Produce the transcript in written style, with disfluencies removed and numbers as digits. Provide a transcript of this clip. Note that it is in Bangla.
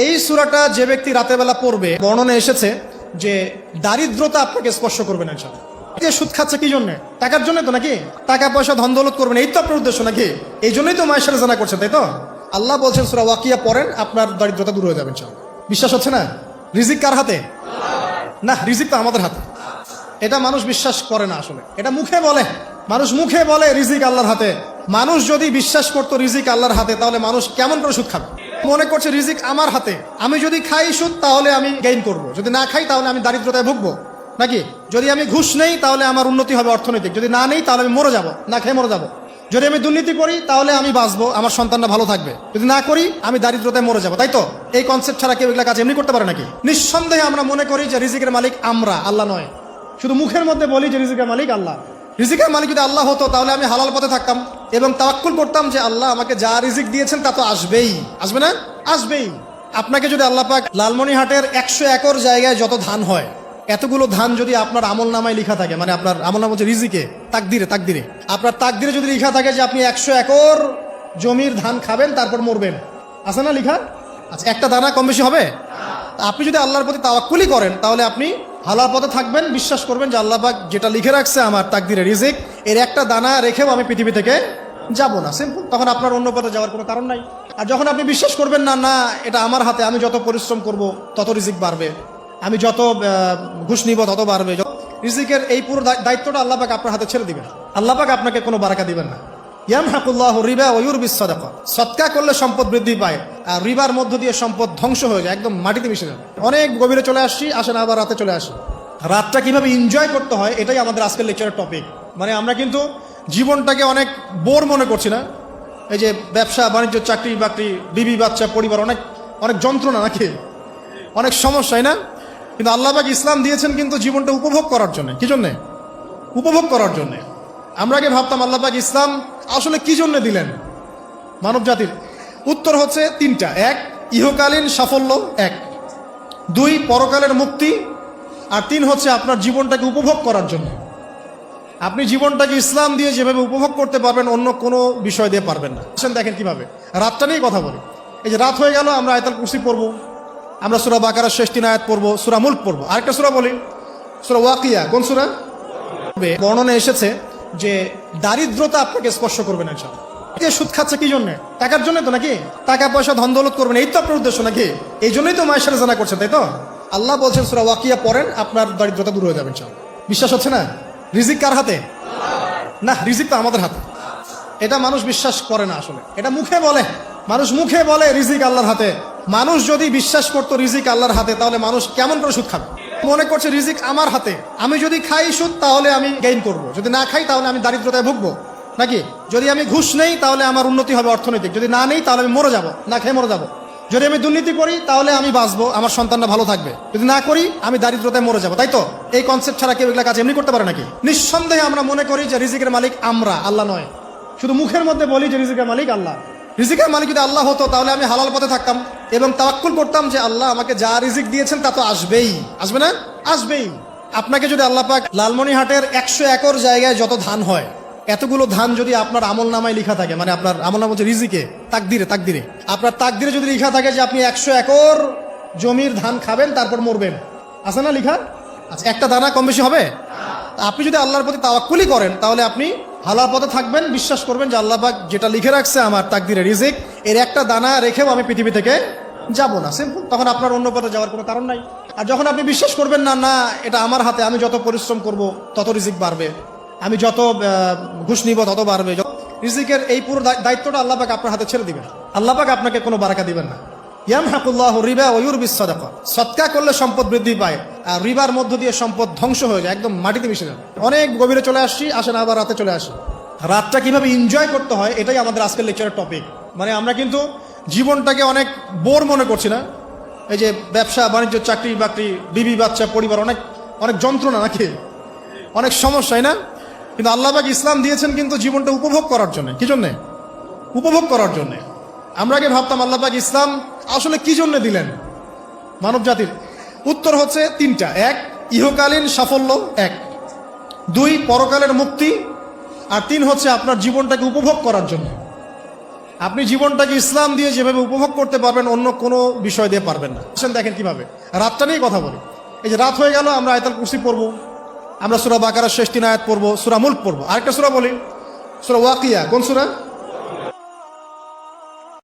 এই সূরাটা যে ব্যক্তি রাতের বেলা পড়বে, বর্ণনা এসেছে যে দারিদ্রতা আপনাকে স্পর্শ করবে না ইনশাআল্লাহ। যে সুদ খাচ্ছে কি জন্য? টাকার জন্য তো নাকি? টাকা পয়সা ধন দৌলত করবেন, এই তো আপনার উদ্দেশ্য নাকি? এই জন্যই তো মায়ের সাথে জানা করছেন, তাই তো? আল্লাহ বলছেন সূরা ওয়াকিয়া পড়েন, আপনার দারিদ্রতা দূর হয়ে যাবে ইনশাআল্লাহ। বিশ্বাস হচ্ছে না? রিজিক কার হাতে? না, রিজিক তো আমাদের হাতে। এটা মানুষ বিশ্বাস করে না আসলে, এটা মুখে বলে। মানুষ মুখে বলে রিজিক আল্লাহর হাতে। মানুষ যদি বিশ্বাস করতো রিজিক আল্লাহর হাতে, তাহলে মানুষ কেমন করে সুদ খাবে? মনে করছে রিজিক আমার হাতে, আমি যদি খাই সুদ তাহলে আমি গেইন করব, যদি না খাই তাহলে আমি দারিদ্রতায় ভুগবো নাকি? যদি আমি ঘুষ নেই তাহলে আমার উন্নতি হবে অর্থনৈতিক, যদি না নেই তাহলে আমি মরে যাব, না খেয়ে মরে যাব। যদি আমি দুর্নীতি করি তাহলে আমি বাঁচবো, আমার সন্তানরা ভালো থাকবে, যদি না করি আমি দারিদ্রতায় মরে যাবো, তাই তো? এই কনসেপ্ট ছাড়া কেউ এগুলা কাজ এমনি করতে পারে নাকি? নিঃসন্দেহে আমরা মনে করি যে রিজিকের মালিক আমরা, আল্লাহ নয়। শুধু মুখের মধ্যে বলি যে রিজিকের মালিক আল্লাহ। রিজিকের মালিক যদি আল্লাহ হতো তাহলে আমি হালাল পথে থাকতাম এবং তাওয়াক্কুল করতাম যে আল্লাহ আমাকে যা রিজিক দিয়েছেন তা তো আসবেই, আসবে না? আসবেই। আপনাকে যদি আল্লাহ পাক লালমনিরহাটের 100 একর জায়গায় যত ধান হয়, এতগুলো ধান যদি আপনার আমল নামায় লিখা থাকে, মানে আপনার আমল নাম হচ্ছে রিজিকে, তাকদিরে আপনার তাকদিরে যদি লিখা থাকে যে আপনি 100 একর জমির ধান খাবেন তারপর মরবেন, আছে না লিখা? আচ্ছা, একটা দানা কম বেশি হবে? আপনি যদি আল্লাহর প্রতি তাওয়াক্কুলই করেন তাহলে আপনি হালাল পথে থাকবেন, বিশ্বাস করবেন যে আল্লাহ পাক যেটা লিখে রাখছে আমার তাকদিরে রিজিক, এর একটা দানা রেখেও আমি পৃথিবী থেকে যাব না, সিম্পল। তখন আপনার অন্য পথে যাওয়ার কোনো কারণ নাই। আর যখন আপনি বিশ্বাস করবেন না, না এটা আমার হাতে, আমি যত পরিশ্রম করব তত রিজিক বাড়বে, আমি যত ঘুষ নিব তত বাড়বে, রিজিকের এই পুরো দায়িত্বটা আল্লাহ পাক আপনার হাতে ছেড়ে দিবেন। আল্লাহ পাক আপনাকে কোনো বারাকা দিবেন না। ইয়ামহাকুল্লাহু রিবা ওয়া ইউরবিস সাদাকা। সদকা করলে সম্পদ বৃদ্ধি পায়, আর রিবার মধ্য দিয়ে সম্পদ ধ্বংস হয়ে যায়, একদম মাটিতে মিশে যায়। অনেক গভীরে চলে আসছি, আসেন আবার রাতে চলে আসি। রাতটা কিভাবে এনজয় করতে হয় এটাই আমাদের আজকের লেকচারের টপিক। মানে আমরা কিন্তু জীবনটাকে অনেক বোর মনে করছি না? এই যে ব্যবসা বাণিজ্য, চাকরি বাকরি, বিবি বাচ্চা, পরিবার, অনেক অনেক যন্ত্রণা নাকি? অনেক সমস্যাই না? কিন্তু আল্লাহ পাক ইসলাম দিয়েছেন কিন্তু জীবনটা উপভোগ করার জন্য। কি জন্যে? উপভোগ করার জন্যে। আমরা আগে ভাবতাম আল্লাহ পাক ইসলাম আসলে কি জন্য দিলেন মানব জাতির? উত্তর হচ্ছে তিনটা। এক, ইহকালীন সাফল্য, এক। দুই, পরকালের মুক্তি, আর তিন হচ্ছে আপনার জীবনটাকে উপভোগ করার জন্য। আপনি জীবনটাকে ইসলাম দিয়ে যেভাবে উপভোগ করতে পারবেন অন্য কোনো বিষয় দিয়ে পারবেন না। দেখেন কিভাবে, রাতটা নিয়ে কথা বলি। এই যে রাত হয়ে গেল, আমরা আয়াতুল কুরসি পড়বো, আমরা সূরা বাকারার শেষ 3 আয়াত পড়বো, সূরা মুলক পড়বো, আরেকটা সূরা বলি সূরা ওয়াকিয়া। কোন সূরা? বর্ণনা এসেছে যে দারিদ্রতা আপনাকে স্পর্শ করবে না ইনশাআল্লাহ। যে সুদ খাচ্ছে কি জন্য? টাকার জন্য তো নাকি? টাকা পয়সা ধন দৌলত করবেন, এই তো আপনার উদ্দেশ্য নাকি? এই জন্যই তো মায়ের সাথে জানা করছেন, তাই তো? আল্লাহ বলছেন সূরা ওয়াকিয়া পড়েন, আপনার দারিদ্রতা দূর হয়ে যাবে ইনশাআল্লাহ। বিশ্বাস হচ্ছে না? রিজিক কার হাতে? না, রিজিক তো আমাদের হাতে। এটা মানুষ বিশ্বাস করে না আসলে, এটা মুখে বলে। মানুষ মুখে বলে রিজিক আল্লাহর হাতে। মানুষ যদি বিশ্বাস করতো রিজিক আল্লাহর হাতে, তাহলে মানুষ কেমন করে সুদ খাবে? মনে করছে রিজিক আমার হাতে, আমি যদি খাই সুদ তাহলে আমি গেইন করব, যদি না খাই তাহলে আমি দারিদ্রতায় ভুগবো নাকি? যদি আমি ঘুষ নেই তাহলে আমার উন্নতি হবে অর্থনৈতিক, যদি না নেই তাহলে আমি মরে যাব, না খেয়ে মরে যাব। যদি আমি দুর্নীতি করি তাহলে আমি বাঁচবো, আমার সন্তানরা ভালো থাকবে, যদি না করি আমি দারিদ্রতায় মরে যাব, তাই তো? এই কনসেপ্ট ছাড়া কেউ এগুলা কাজ এমনি করতে পারে নাকি? নিঃসন্দেহে আমরা মনে করি যে রিজিকের মালিক আমরা, আল্লাহ নয়। শুধু মুখের মধ্যে বলি যে রিজিকের মালিক আল্লাহ। রিজিকের মালিক যদি আল্লাহ হতো তাহলে আমি হালাল পথে থাকতাম এবং তাওয়াক্কুল করতাম যে আল্লাহ আমাকে যা রিজিক দিয়েছেন তা তো আসবেই, আসবে না? আসবেই। আপনাকে যদি আল্লাহ পাক লালমনিরহাটের 100 একর জায়গায় যত ধান হয়, এতগুলো ধান যদি আপনার আমল নামায় লিখা থাকে, মানে আপনার আমল নাম হচ্ছে রিজিকে, তাকদিরে আপনার তাকদিরে যদি লিখা থাকে যে আপনি 100 একর জমির ধান খাবেন তারপর মরবেন, আছে না লিখা? আচ্ছা, একটা দানা কম বেশি হবে? আপনি যদি আল্লাহর প্রতি তাওয়াক্কুলই করেন তাহলে আপনি হালাল পথে থাকবেন, বিশ্বাস করবেন যে আল্লাহ পাক যেটা লিখে রাখছে আমার তাকদিরে রিজিক, এর একটা দানা রেখেও আমি পৃথিবী থেকে যাব না, সিম্পল। তখন আপনার অন্য পথে যাওয়ার কোনো কারণ নাই। আর যখন আপনি বিশ্বাস করবেন না, না এটা আমার হাতে, আমি যত পরিশ্রম করব তত রিজিক বাড়বে, আমি যত ঘুষ নিব তত বাড়বে, রিজিকের এই পুরো দায়িত্বটা আল্লাহ পাক আপনার হাতে ছেড়ে দিবেন। আল্লাহ পাক আপনাকে কোনো বারাকা দিবেন না। ইয়ামহাকুল্লাহু রিবা ওয়া ইউরবিস সাদাকা। সদকা করলে সম্পদ বৃদ্ধি পায়, আর রিবার মধ্য দিয়ে সম্পদ ধ্বংস হয়ে যায়, একদম মাটিতে মিশে যায়। অনেক গভীরে চলে আসছি, আসেন আবার রাতে চলে আসি। রাতটা কিভাবে এনজয় করতে হয় এটাই আমাদের আজকের লেকচারের টপিক। মানে আমরা কিন্তু জীবনটাকে অনেক বোর মনে করছি না? এই যে ব্যবসা বাণিজ্য, চাকরি বাকরি, বিবি বাচ্চা, পরিবার, অনেক অনেক যন্ত্রণা নাকি? অনেক সমস্যাই না? কিন্তু আল্লাহ পাক ইসলাম দিয়েছেন কিন্তু জীবনটা উপভোগ করার জন্য। কি জন্যে? উপভোগ করার জন্যে। আমরা আগে ভাবতাম আল্লাহ পাক ইসলাম আসলে কি জন্য দিলেন মানব জাতির? উত্তর হচ্ছে তিনটা। এক, ইহকালীন সাফল্য, এক। দুই, পরকালের মুক্তি, আর তিন হচ্ছে আপনার জীবনটাকে উপভোগ করার জন্য। আপনি জীবনটাকে ইসলাম দিয়ে যেভাবে উপভোগ করতে পারবেন অন্য কোনো বিষয় দিয়ে পারবেন না। দেখেন কিভাবে রাতটা নিয়ে কথা বলি। এই যে রাত হয়ে গেল, আমরা আয়াতুল কুরসি পড়বো, আমরা সূরা বাকারার শেষ 3 আয়াত পড়বো, সূরা মুলক পড়বো, আরেকটা সূরা বলি সূরা ওয়াকিয়া। কোন সূরা?